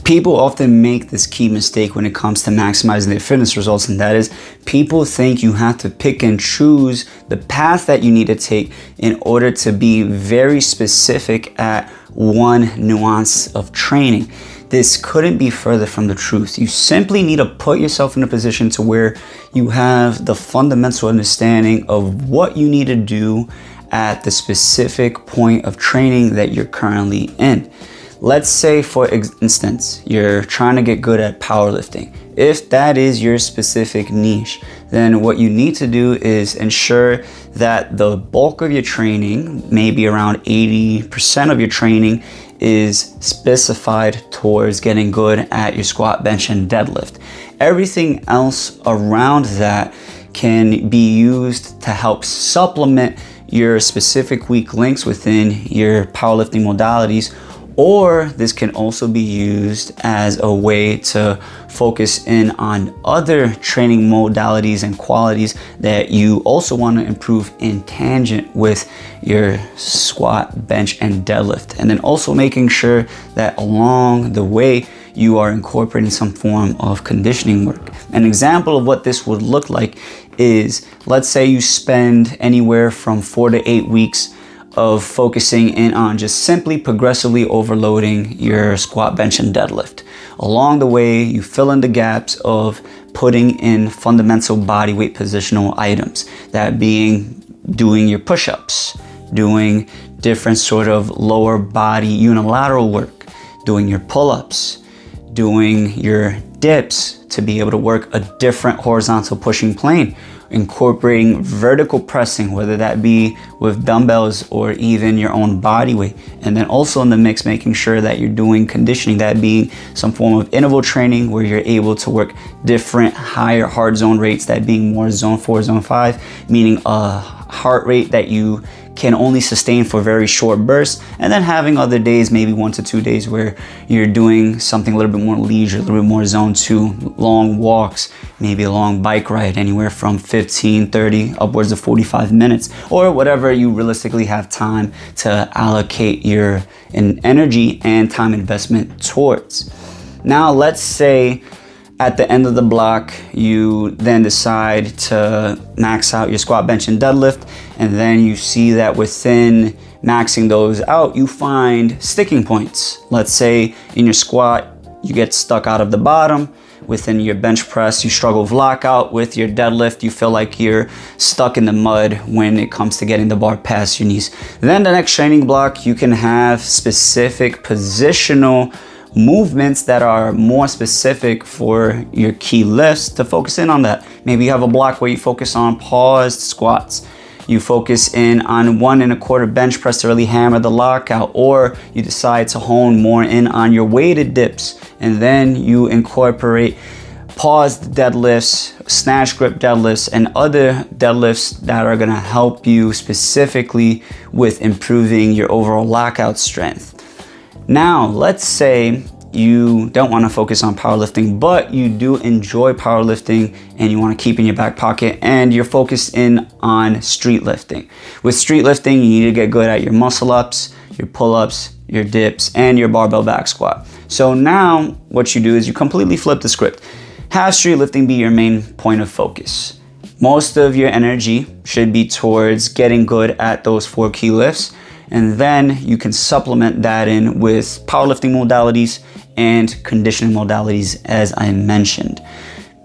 People often make this key mistake when it comes to maximizing their fitness results, and that is people think you have to pick and choose the path that you need to take in order to be very specific at one nuance of training. This couldn't be further from the truth. You simply need to put yourself in a position to where you have the fundamental understanding of what you need to do at the specific point of training that you're currently in. Let's say, for instance, you're trying to get good at powerlifting. If that is your specific niche, then what you need to do is ensure that the bulk of your training, maybe around 80% of your training, is specified towards getting good at your squat, bench, and deadlift. Everything else around that can be used to help supplement your specific weak links within your powerlifting modalities, or this can also be used as a way to focus in on other training modalities and qualities that you also want to improve in tangent with your squat, bench, and deadlift. And then also making sure that along the way you are incorporating some form of conditioning work. An example of what this would look like is, let's say you spend anywhere from 4 to 8 weeks of focusing in on just simply progressively overloading your squat, bench, and deadlift. Along the way, you fill in the gaps of putting in fundamental body weight positional items, that being doing your push-ups, doing different sort of lower body unilateral work, doing your pull-ups, doing your dips to be able to work a different horizontal pushing plane, incorporating vertical pressing, whether that be with dumbbells or even your own body weight. And then also in the mix, making sure that you're doing conditioning, that being some form of interval training where you're able to work different higher heart zone rates, that being more zone 4, zone 5, meaning a heart rate that you can only sustain for very short bursts, and then having other days, maybe 1 to 2 days, where you're doing something a little bit more leisure, a little bit more zone 2, long walks, maybe a long bike ride, anywhere from 15, 30, upwards of 45 minutes, or whatever you realistically have time to allocate your energy and time investment towards. Now, let's say at the end of the block, you then decide to max out your squat, bench, and deadlift, and then you see that within maxing those out, you find sticking points. Let's say in your squat, you get stuck out of the bottom. Within your bench press, you struggle with lockout. With your deadlift, you feel like you're stuck in the mud when it comes to getting the bar past your knees. Then the next training block, you can have specific positional movements that are more specific for your key lifts to focus in on that. Maybe you have a block where you focus on paused squats. You focus in on 1 1/4 bench press to really hammer the lockout, or you decide to hone more in on your weighted dips, and then you incorporate paused deadlifts, snatch grip deadlifts, and other deadlifts that are gonna help you specifically with improving your overall lockout strength. Now, let's say you don't want to focus on powerlifting, but you do enjoy powerlifting and you want to keep in your back pocket, and you're focused in on street lifting. With street lifting, you need to get good at your muscle ups, your pull-ups, your dips, and your barbell back squat. So now what you do is you completely flip the script. Have street lifting be your main point of focus. Most of your energy should be towards getting good at those 4 key lifts, and then you can supplement that in with powerlifting modalities and conditioning modalities, as I mentioned.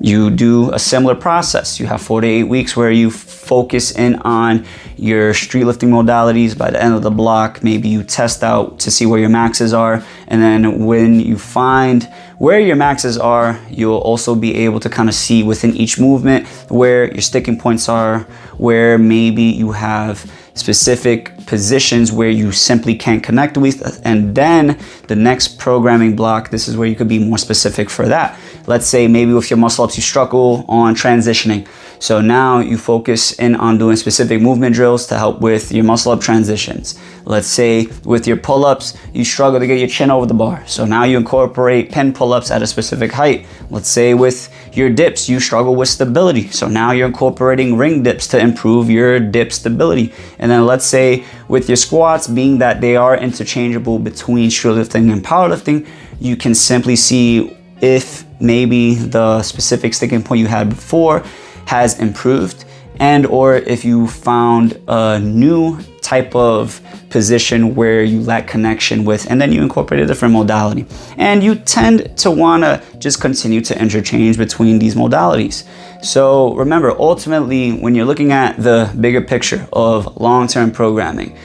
You do a similar process. You have 4 to 8 weeks where you focus in on your street lifting modalities. By the end of the block, maybe you test out to see where your maxes are. And then when you find where your maxes are, you'll also be able to kind of see within each movement where your sticking points are, where maybe you have specific positions where you simply can't connect with. And then the next programming block, this is where you could be more specific for that. Let's say maybe with your muscle ups, you struggle on transitioning. So now you focus in on doing specific movement drills to help with your muscle up transitions. Let's say with your pull-ups, you struggle to get your chin over the bar. So now you incorporate pin pull-ups at a specific height. Let's say with your dips, you struggle with stability. So now you're incorporating ring dips to improve your dip stability. And then let's say with your squats, being that they are interchangeable between streetlifting and powerlifting, You can simply see if maybe the specific sticking point you had before has improved, and or if you found a new type of position where you lack connection with, and then you incorporate a different modality. And you tend to want to just continue to interchange between these modalities. So remember, ultimately, when you're looking at the bigger picture of long-term programming,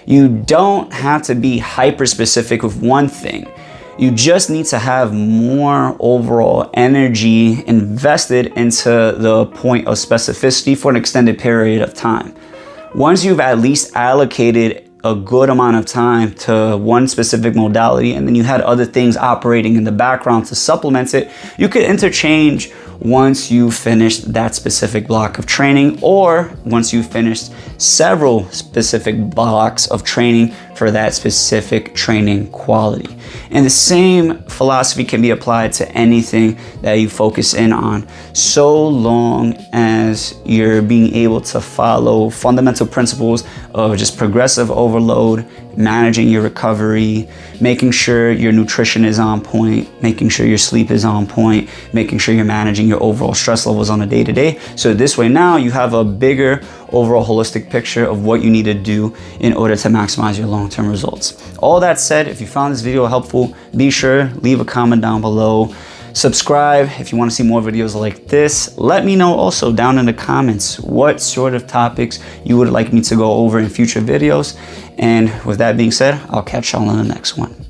you don't have to be hyper specific with one thing. You just need to have more overall energy invested into the point of specificity for an extended period of time. Once you've at least allocated a good amount of time to one specific modality, and then you had other things operating in the background to supplement it, you could interchange once you finished that specific block of training, or once you finished several specific blocks of training for that specific training quality. And the same philosophy can be applied to anything that you focus in on, so long as you're being able to follow fundamental principles of just progressive overload, managing your recovery, making sure your nutrition is on point, making sure your sleep is on point, making sure you're managing your overall stress levels on a day-to-day. So this way now you have a bigger overall holistic picture of what you need to do in order to maximize your long-term results. All that said, if you found this video helpful, be sure leave a comment down below. Subscribe if you want to see more videos like this. Let me know also down in the comments what sort of topics you would like me to go over in future videos. And with that being said, I'll catch y'all on the next one.